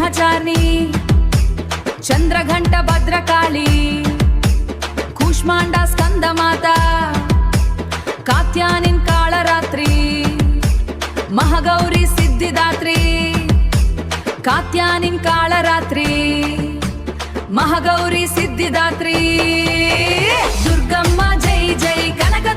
Brahmacharini चंद्रघंट Bhadrakali Kushmanda Skandamata Katyayani Kalratri Mahagauri Siddhidatri Katyayani Kalratri Mahagauri Siddhidatri Durgamma Jai Jai Kanak